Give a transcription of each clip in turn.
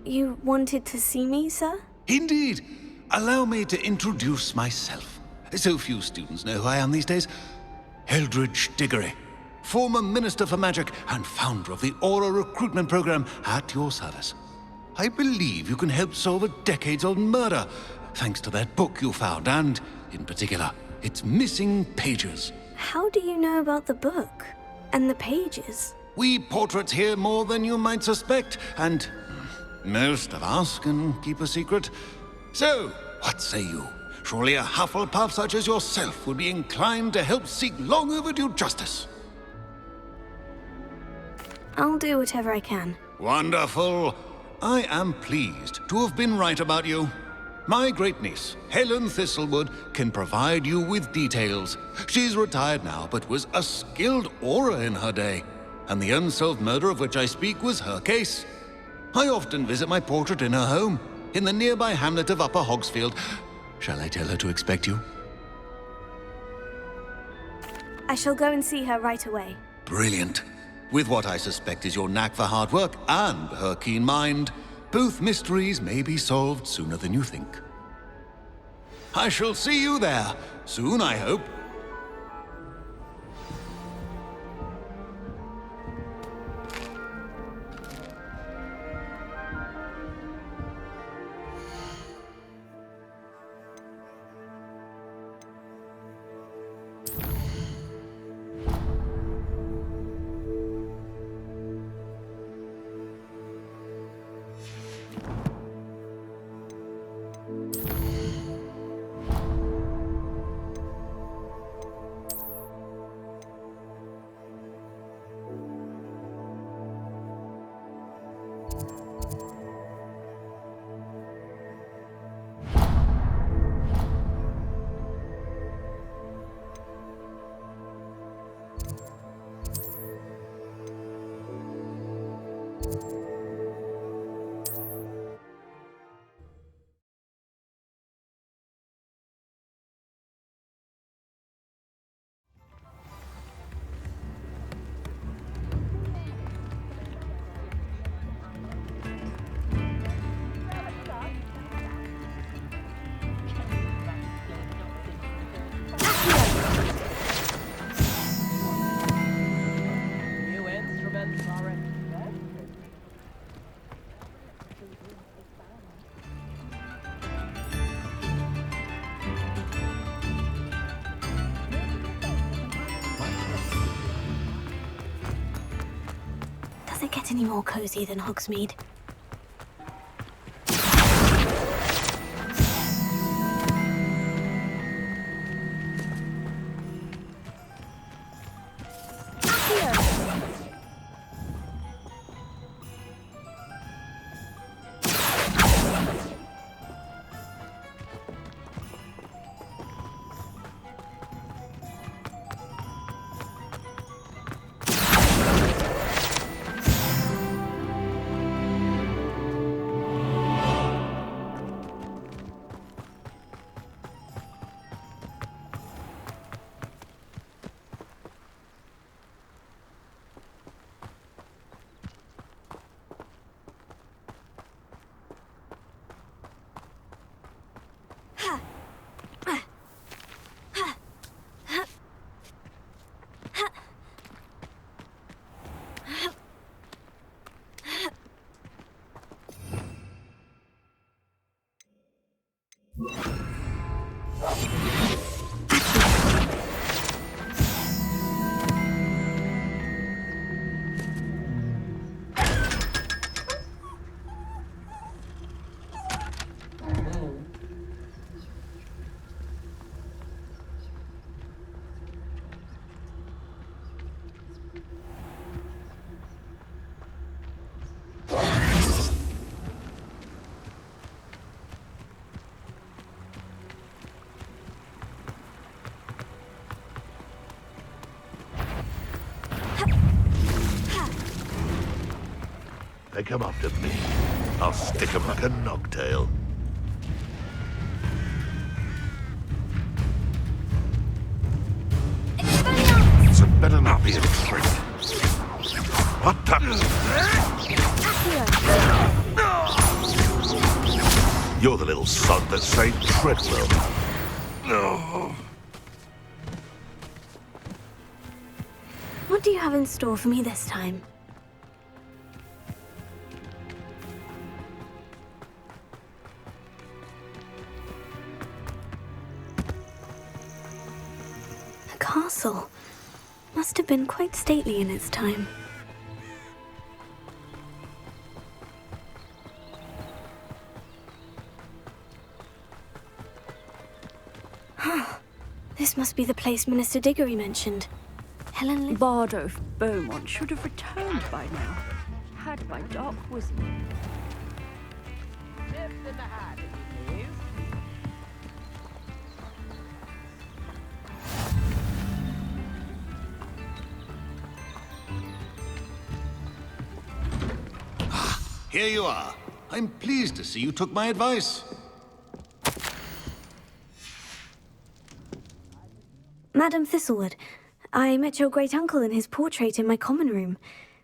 You wanted to see me, sir? Indeed. Allow me to introduce myself. So few students know who I am these days. Eldridge Diggory, former Minister for Magic and founder of the Aura Recruitment Program at your service. I believe you can help solve a decades-old murder, thanks to that book you found, and, in particular, its missing pages. How do you know about the book? And the pages? We portraits hear more than you might suspect, and most of us can keep a secret. So, what say you? Surely a Hufflepuff such as yourself would be inclined to help seek long overdue justice. I'll do whatever I can. Wonderful. I am pleased to have been right about you. My great-niece, Helen Thistlewood, can provide you with details. She's retired now, but was a skilled aura in her day. And the unsolved murder of which I speak was her case. I often visit my portrait in her home, in the nearby hamlet of Upper Hogsfield. Shall I tell her to expect you? I shall go and see her right away. Brilliant. With what I suspect is your knack for hard work and her keen mind, both mysteries may be solved sooner than you think. I shall see you there, soon I hope. Does it get any more cozy than Hogsmeade? They come after me, I'll stick 'em like a nogtail. So better not be a trick. What the? You're the little sod that saved Treadwell. Oh. What do you have in store for me this time? A castle. Must have been quite stately in its time. This must be the place Minister Diggory mentioned. Helen Bard of Beaumont should have returned by now. Had by dark wizard. Here you are. I'm pleased to see you took my advice. Madam Thistlewood, I met your great-uncle in his portrait in my common room.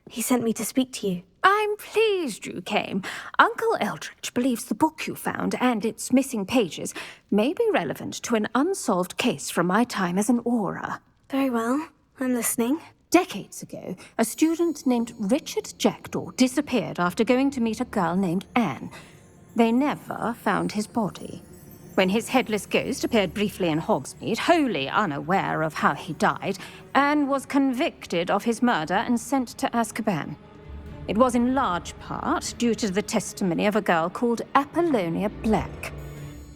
He sent me to speak to you. I'm pleased you came. Uncle Eldridge believes the book you found and its missing pages may be relevant to an unsolved case from my time as an aura. Very well. I'm listening. Decades ago, a student named Richard Jackdaw disappeared after going to meet a girl named Anne. They never found his body. When his headless ghost appeared briefly in Hogsmeade, wholly unaware of how he died, Anne was convicted of his murder and sent to Azkaban. It was in large part due to the testimony of a girl called Apollonia Black.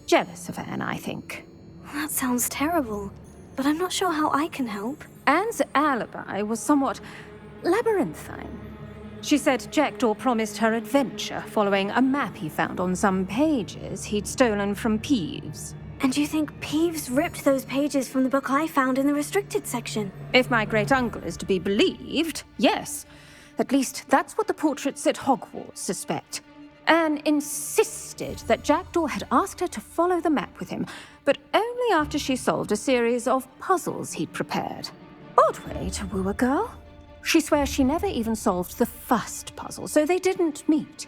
Jealous of Anne, I think. That sounds terrible, but I'm not sure how I can help. Anne's alibi was somewhat labyrinthine. She said Jackdaw promised her adventure following a map he found on some pages he'd stolen from Peeves. And you think Peeves ripped those pages from the book I found in the restricted section? If my great-uncle is to be believed, yes. At least that's what the portraits at Hogwarts suspect. Anne insisted that Jackdaw had asked her to follow the map with him, but only after she solved a series of puzzles he'd prepared. Odd way to woo a girl. She swears she never even solved the first puzzle, so they didn't meet.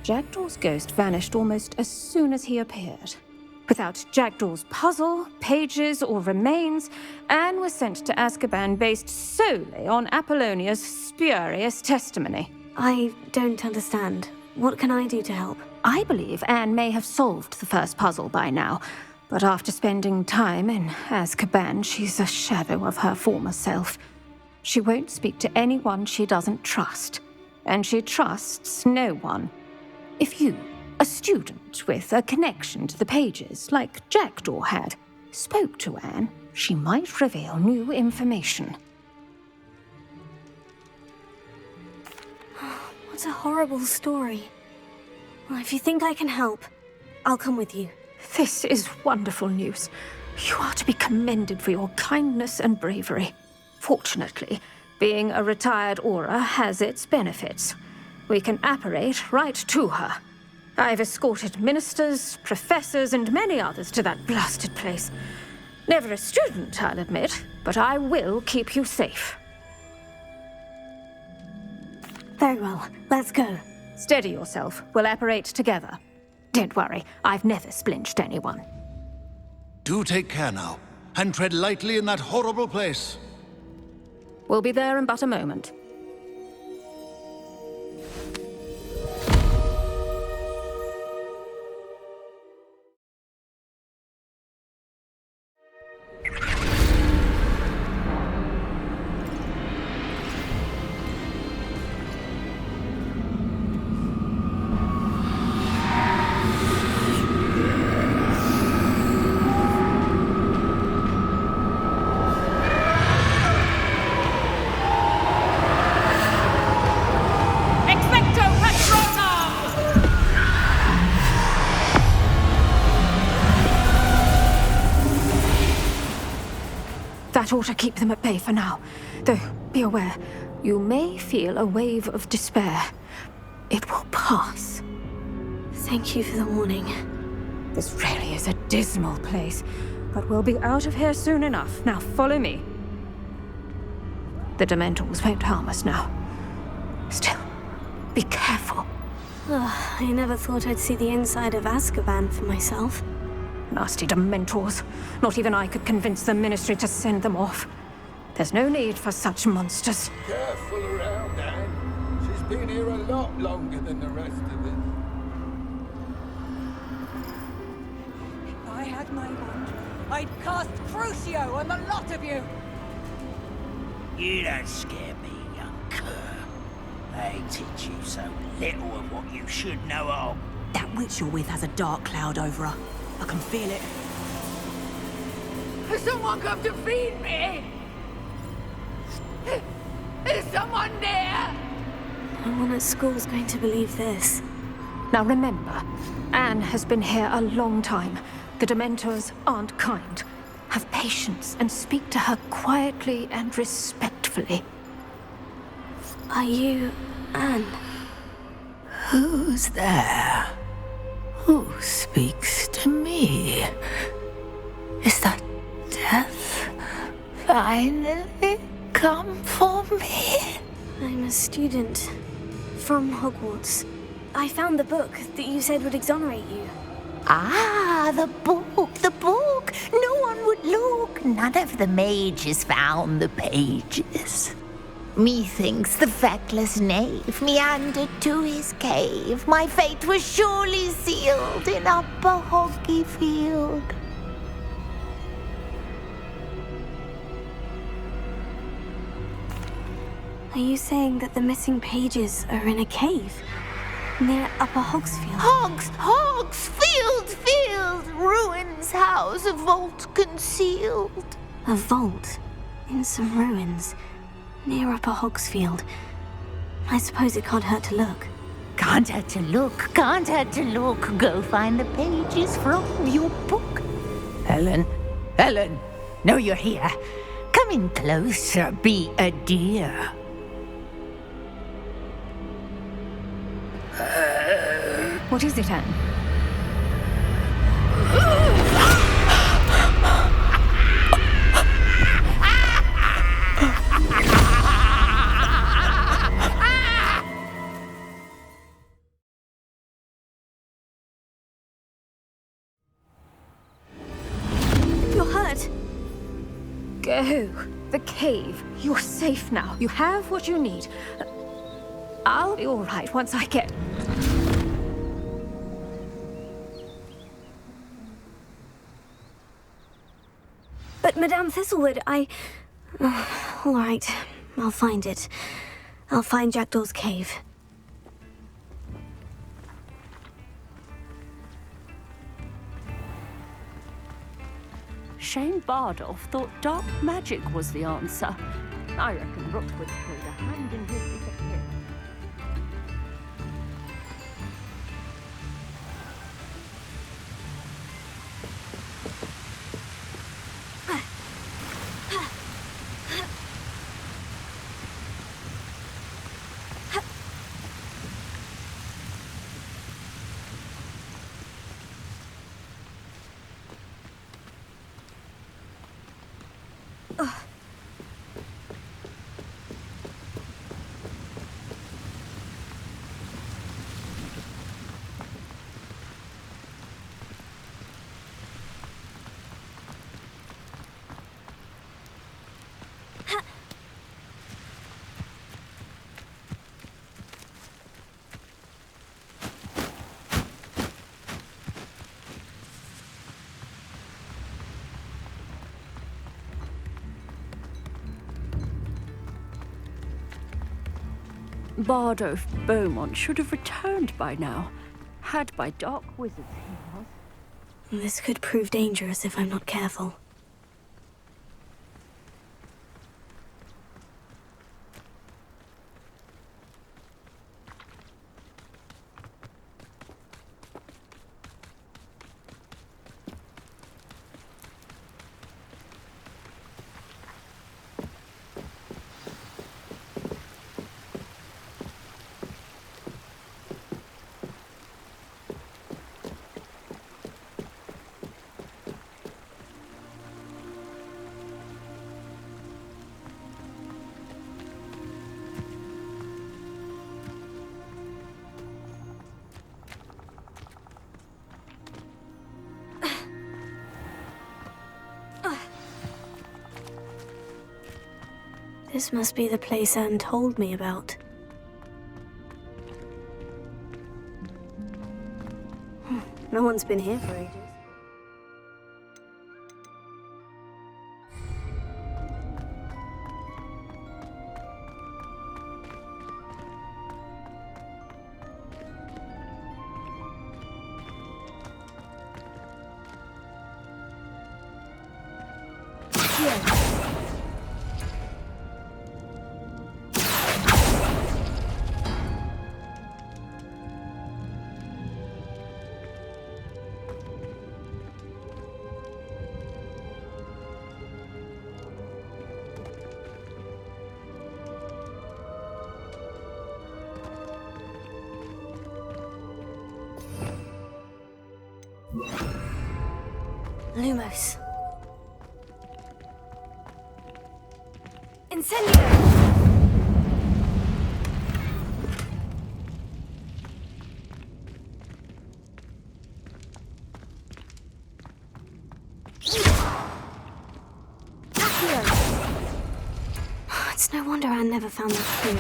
Jackdaw's ghost vanished almost as soon as he appeared. Without Jackdaw's puzzle, pages, or remains, Anne was sent to Azkaban based solely on Apollonia's spurious testimony. I don't understand. What can I do to help? I believe Anne may have solved the first puzzle by now, but after spending time in Azkaban, she's a shadow of her former self. She won't speak to anyone she doesn't trust, and she trusts no one. If you, a student with a connection to the pages, like Jackdaw had, spoke to Anne, she might reveal new information. What a horrible story. Well, if you think I can help, I'll come with you. This is wonderful news. You are to be commended for your kindness and bravery. Fortunately, being a retired aura has its benefits. We can apparate right to her. I've escorted ministers, professors, and many others to that blasted place. Never a student, I'll admit, but I will keep you safe. Very well, let's go. Steady yourself. We'll apparate together. Don't worry, I've never splinched anyone. Do take care now, and tread lightly in that horrible place. We'll be there in but a moment. That ought to keep them at bay for now. Though, be aware, you may feel a wave of despair. It will pass. Thank you for the warning. This really is a dismal place, but we'll be out of here soon enough. Now follow me. The Dementors won't harm us now. Still, be careful. Ugh, I never thought I'd see the inside of Azkaban for myself. Nasty Dementors. Not even I could convince the Ministry to send them off. There's no need for such monsters. Careful around, Anne. She's been here a lot longer than the rest of us. If I had my wand, I'd cast Crucio on the lot of you! You don't scare me, young cur. They teach you so little of what you should know of. That witch you're with has a dark cloud over her. I can feel it. Has someone come to feed me? Is someone near? No one at school's going to believe this. Now remember, Anne has been here a long time. The Dementors aren't kind. Have patience and speak to her quietly and respectfully. Are you Anne? Who's there? Who speaks to me? Is that death finally come for me? I'm a student from Hogwarts. I found the book that you said would exonerate you. Ah, the book, the book. No one would look. None of the mages found the pages. Methinks the feckless knave meandered to his cave. My fate was surely sealed in Upper Hoggyfield. Are you saying that the missing pages are in a cave near Upper Hogsfield? Field, ruins house, a vault concealed. A vault in some ruins near Upper Hogsfield. I suppose it can't hurt to look. Can't hurt to look, can't hurt to look. Go find the pages from your book. Helen, know you're here. Come in closer, be a dear. What is it, Anne? You're hurt. Go. The cave. You're safe now. You have what you need. I'll be all right once I get... But Madame Thistlewood, all right, I'll find it. I'll find Jackdaw's cave. Shane Bardolph thought dark magic was the answer. I reckon Rookwood played a hand in his disappearance. Bardolph Beaumont should have returned by now. Had by dark wizards he was. This could prove dangerous if I'm not careful. This must be the place Anne told me about. No one's been here for ages. Lumos. Incendio! It's no wonder Anne never found that clue.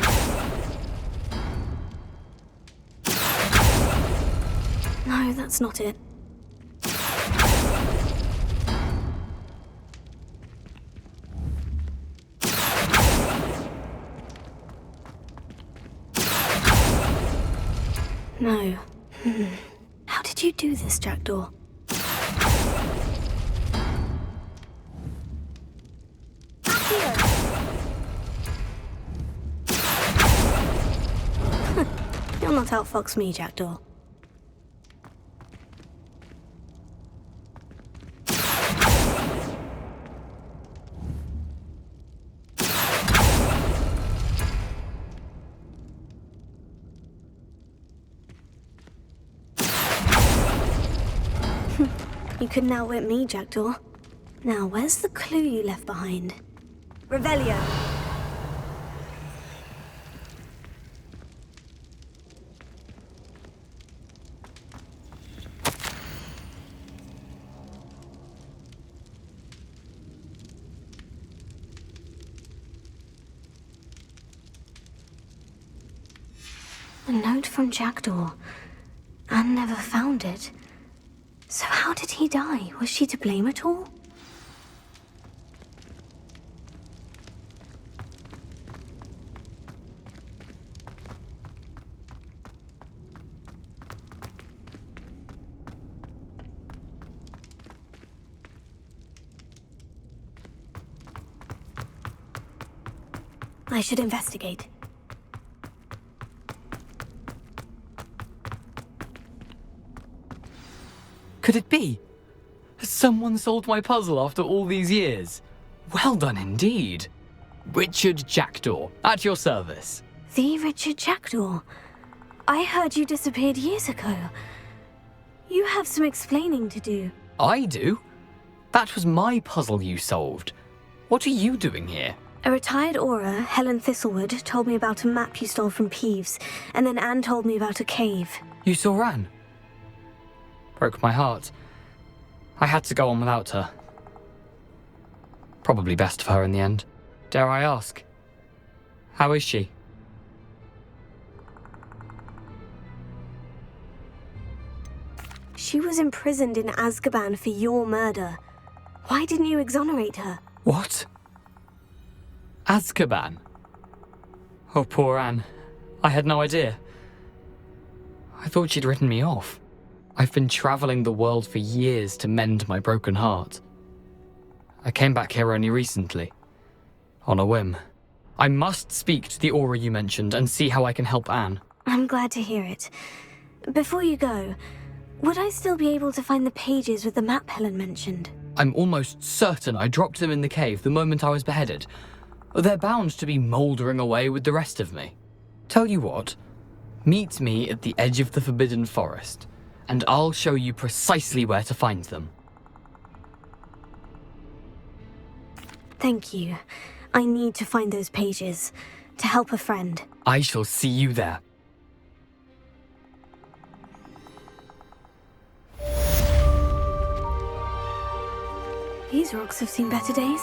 No, that's not it. No. How did you do this, Jackdaw? You'll not outfox me, Jackdaw. You couldn't outwit me, Jackdaw. Now, where's the clue you left behind? Revelio. A note from Jackdaw. Anne never found it. So how did he die? Was she to blame at all? I should investigate. Could it be? Has someone solved my puzzle after all these years? Well done indeed. Richard Jackdaw, at your service. The Richard Jackdaw? I heard you disappeared years ago. You have some explaining to do. I do? That was my puzzle you solved. What are you doing here? A retired Auror, Helen Thistlewood, told me about a map you stole from Peeves, and then Anne told me about a cave. You saw Anne? Broke my heart. I had to go on without her. Probably best for her in the end. Dare I ask? How is she? She was imprisoned in Azkaban for your murder. Why didn't you exonerate her? What? Azkaban? Oh, poor Anne. I had no idea. I thought she'd written me off. I've been traveling the world for years to mend my broken heart. I came back here only recently, on a whim. I must speak to the Auror you mentioned and see how I can help Anne. I'm glad to hear it. Before you go, would I still be able to find the pages with the map Helen mentioned? I'm almost certain I dropped them in the cave the moment I was beheaded. They're bound to be mouldering away with the rest of me. Tell you what, meet me at the edge of the Forbidden Forest, and I'll show you precisely where to find them. Thank you. I need to find those pages, to help a friend. I shall see you there. These rocks have seen better days.